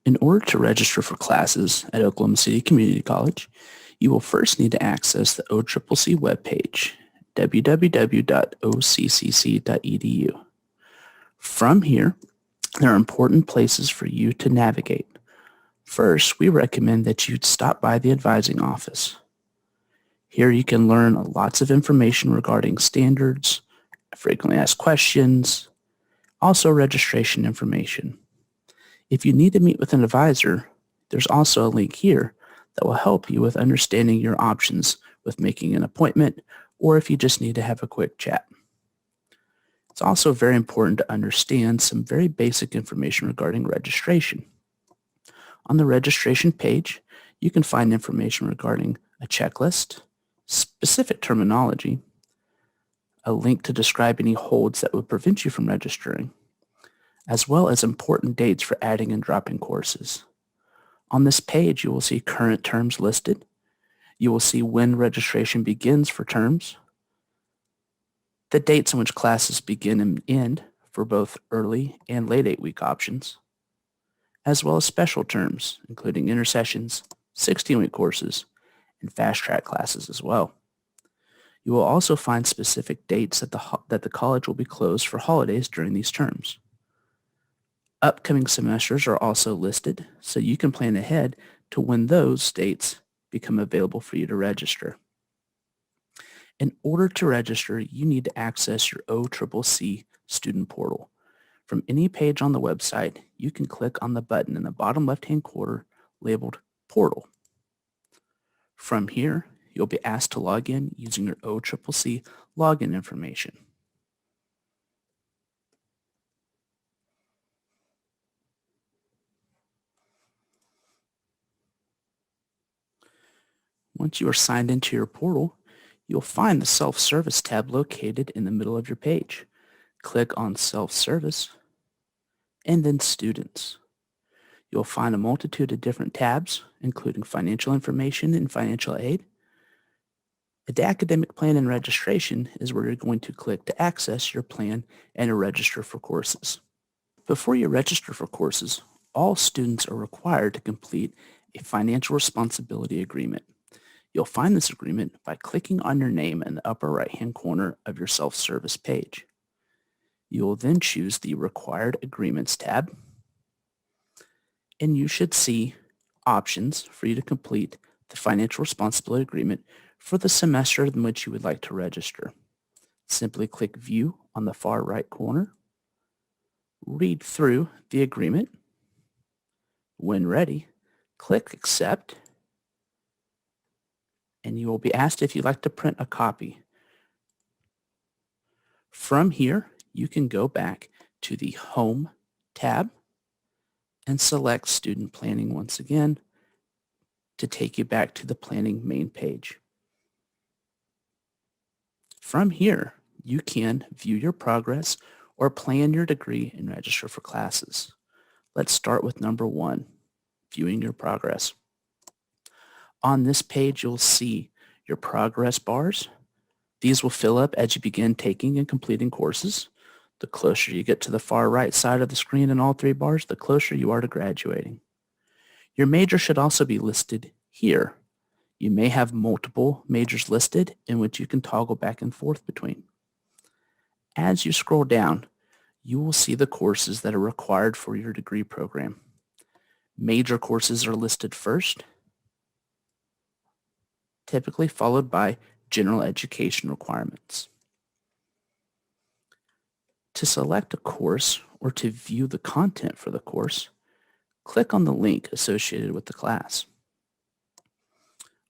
In order to register for classes at Oklahoma City Community College, you will first need to access the OCCC webpage, www.occc.edu. From here, there are important places for you to navigate. First, we recommend that you stop by the advising office. Here you can learn lots of information regarding standards, frequently asked questions, also registration information. If you need to meet with an advisor, there's also a link here that will help you with understanding your options with making an appointment or if you just need to have a quick chat. It's also very important to understand some very basic information regarding registration. On the registration page, you can find information regarding a checklist, specific terminology, a link to describe any holds that would prevent you from registering, as well as important dates for adding and dropping courses. On this page, you will see current terms listed. You will see when registration begins for terms, the dates in which classes begin and end for both early and late 8-week options, as well as special terms, including intersessions, 16-week courses, and fast-track classes as well. You will also find specific dates that the college will be closed for holidays during these terms. Upcoming semesters are also listed, so you can plan ahead to when those dates become available for you to register. In order to register, you need to access your OCCC student portal. From any page on the website, you can click on the button in the bottom left-hand corner labeled Portal. From here, you'll be asked to log in using your OCCC login information. Once you are signed into your portal, you'll find the Self-Service tab located in the middle of your page. Click on Self-Service and then Students. You'll find a multitude of different tabs, including financial information and financial aid. The academic plan and registration is where you're going to click to access your plan and to register for courses. Before you register for courses, all students are required to complete a financial responsibility agreement. You'll find this agreement by clicking on your name in the upper right-hand corner of your self-service page. You will then choose the Required Agreements tab, and you should see options for you to complete the financial responsibility agreement for the semester in which you would like to register. Simply click View on the far right corner, read through the agreement. When ready, click Accept, and you will be asked if you'd like to print a copy. From here, you can go back to the Home tab and select Student Planning once again to take you back to the Planning main page. From here, you can view your progress or plan your degree and register for classes. Let's start with number 1, viewing your progress. On this page, you'll see your progress bars. These will fill up as you begin taking and completing courses. The closer you get to the far right side of the screen in all 3 bars, the closer you are to graduating. Your major should also be listed here. You may have multiple majors listed in which you can toggle back and forth between. As you scroll down, you will see the courses that are required for your degree program. Major courses are listed first, typically followed by general education requirements. To select a course or to view the content for the course, click on the link associated with the class.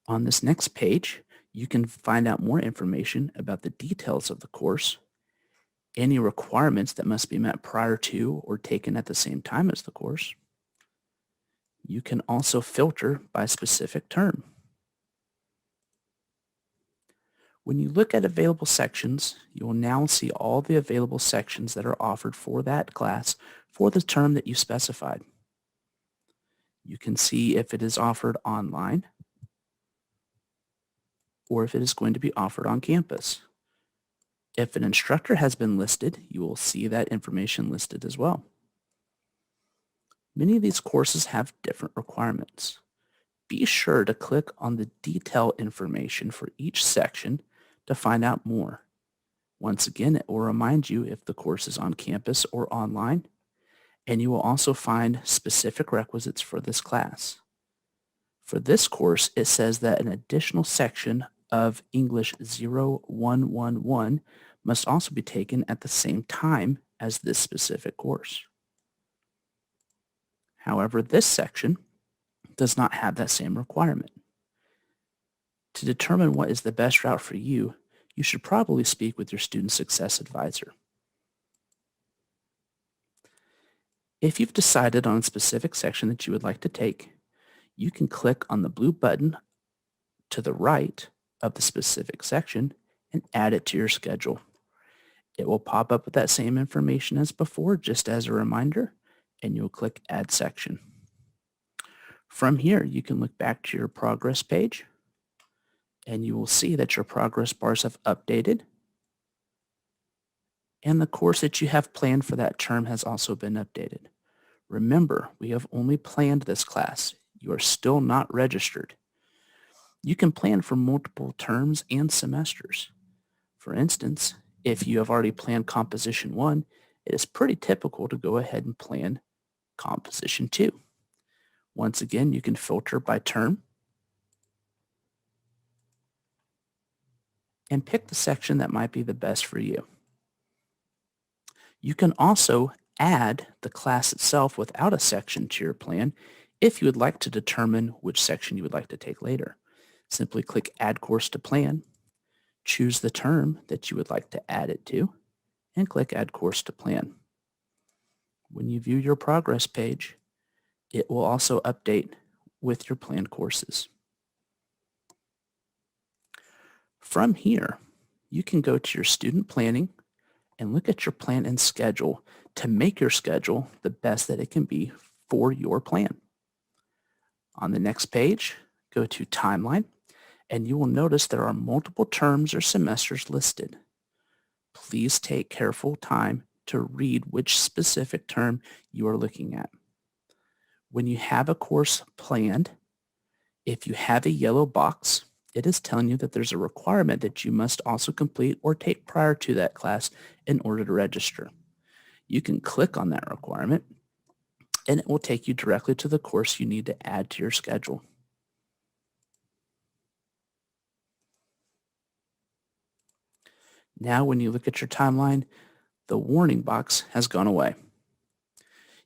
On this next page, you can find out more information about the details of the course, any requirements that must be met prior to or taken at the same time as the course. You can also filter by specific term. When you look at available sections, you will now see all the available sections that are offered for that class for the term that you specified. You can see if it is offered online or if it is going to be offered on campus. If an instructor has been listed, you will see that information listed as well. Many of these courses have different requirements. Be sure to click on the detail information for each section to find out more. Once again, it will remind you if the course is on campus or online, and you will also find specific requisites for this class. For this course, it says that an additional section of English 0111 must also be taken at the same time as this specific course. However, this section does not have that same requirement. To determine what is the best route for you, you should probably speak with your student success advisor. If you've decided on a specific section that you would like to take, you can click on the blue button to the right of the specific section and add it to your schedule. It will pop up with that same information as before, just as a reminder, and you'll click Add Section. From here, you can look back to your progress page, and you will see that your progress bars have updated, and the course that you have planned for that term has also been updated. Remember, we have only planned this class. You are still not registered. You can plan for multiple terms and semesters. For instance, if you have already planned Composition 1, it is pretty typical to go ahead and plan Composition 2. Once again, you can filter by term and pick the section that might be the best for you. You can also add the class itself without a section to your plan if you would like to determine which section you would like to take later. Simply click Add Course to Plan, choose the term that you would like to add it to, and click Add Course to Plan. When you view your progress page, it will also update with your planned courses. From here, you can go to your student planning and look at your plan and schedule to make your schedule the best that it can be for your plan. On the next page, go to Timeline, and you will notice there are multiple terms or semesters listed. Please take careful time to read which specific term you are looking at. When you have a course planned, if you have a yellow box, it is telling you that there's a requirement that you must also complete or take prior to that class in order to register. You can click on that requirement, and it will take you directly to the course you need to add to your schedule. Now, when you look at your timeline, the warning box has gone away.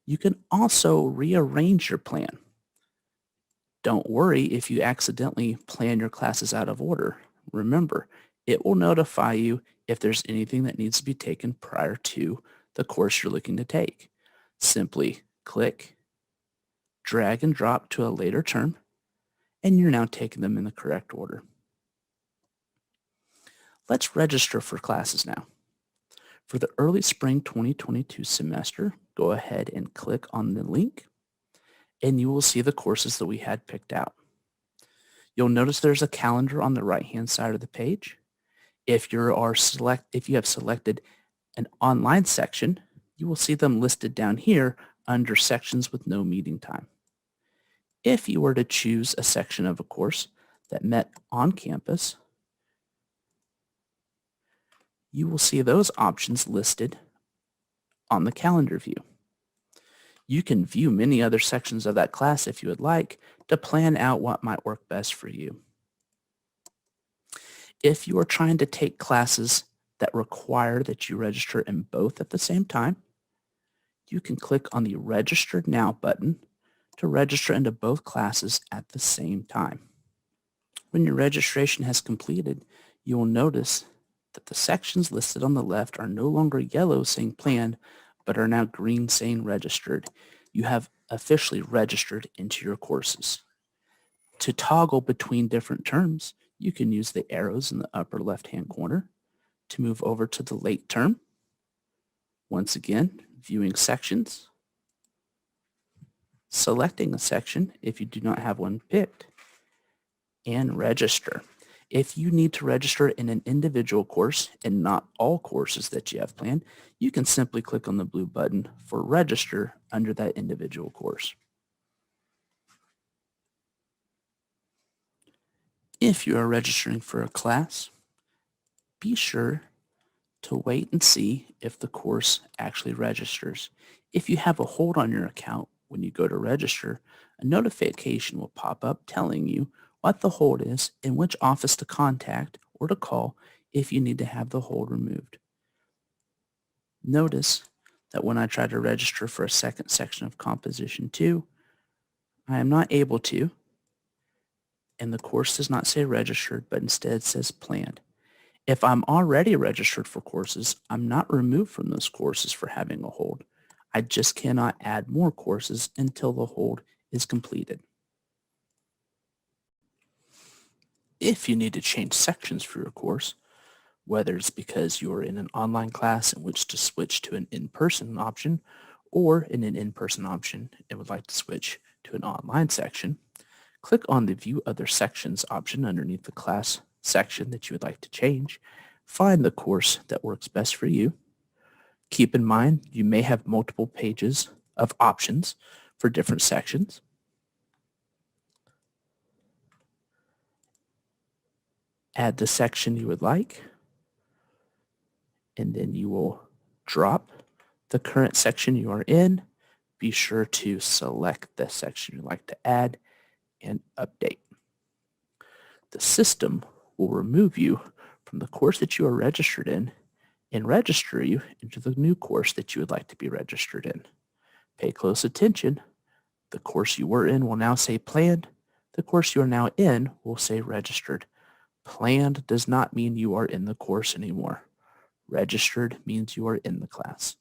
You can also rearrange your plan. Don't worry if you accidentally plan your classes out of order. Remember, it will notify you if there's anything that needs to be taken prior to the course you're looking to take. Simply click, drag and drop to a later term, and you're now taking them in the correct order. Let's register for classes now. For the early spring 2022 semester, go ahead and click on the link, and you will see the courses that we had picked out. You'll notice there's a calendar on the right-hand side of the page. If you have selected an online section, you will see them listed down here under sections with no meeting time. If you were to choose a section of a course that met on campus, you will see those options listed on the calendar view. You can view many other sections of that class if you would like to plan out what might work best for you. If you are trying to take classes that require that you register in both at the same time, you can click on the Register Now button to register into both classes at the same time. When your registration has completed, you will notice that the sections listed on the left are no longer yellow saying planned, but are now green saying registered. You have officially registered into your courses. To toggle between different terms, you can use the arrows in the upper left-hand corner to move over to the late term. Once again, viewing sections, selecting a section if you do not have one picked, and register. If you need to register in an individual course and not all courses that you have planned, you can simply click on the blue button for Register under that individual course. If you are registering for a class, be sure to wait and see if the course actually registers. If you have a hold on your account when you go to register, a notification will pop up telling you what the hold is and which office to contact or to call if you need to have the hold removed. Notice that when I try to register for a second section of Composition 2, I am not able to, and the course does not say registered, but instead says planned. If I'm already registered for courses, I'm not removed from those courses for having a hold. I just cannot add more courses until the hold is completed. If you need to change sections for your course, whether it's because you are in an online class in which to switch to an in-person option, or in an in-person option and would like to switch to an online section, click on the View Other Sections option underneath the class section that you would like to change. Find the course that works best for you. Keep in mind you may have multiple pages of options for different sections. Add the section you would like, and then you will drop the current section you are in. Be sure to select the section you'd like to add and update. The system will remove you from the course that you are registered in and register you into the new course that you would like to be registered in. Pay close attention. The course you were in will now say planned. The course you are now in will say registered. Planned does not mean you are in the course anymore. Registered means you are in the class.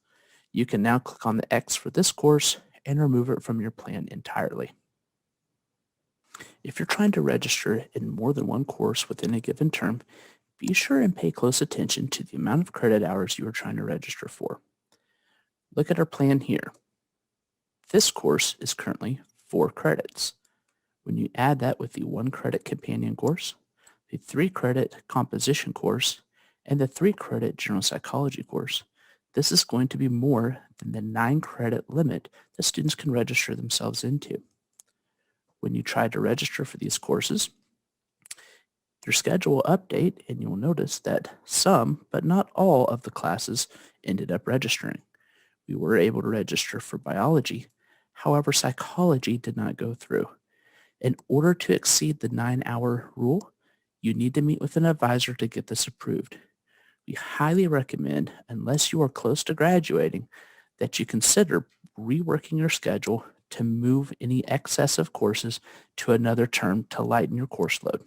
You can now click on the X for this course and remove it from your plan entirely. If you're trying to register in more than one course within a given term, be sure and pay close attention to the amount of credit hours you are trying to register for. Look at our plan here. This course is currently 4 credits. When you add that with the 1 credit companion course, the 3 credit composition course, and the 3 credit general psychology course, this is going to be more than the 9 credit limit that students can register themselves into. When you try to register for these courses, your schedule will update and you'll notice that some, but not all, of the classes ended up registering. We were able to register for biology. However, psychology did not go through. In order to exceed the 9-hour rule, you need to meet with an advisor to get this approved. We highly recommend, unless you are close to graduating, that you consider reworking your schedule to move any excessive courses to another term to lighten your course load.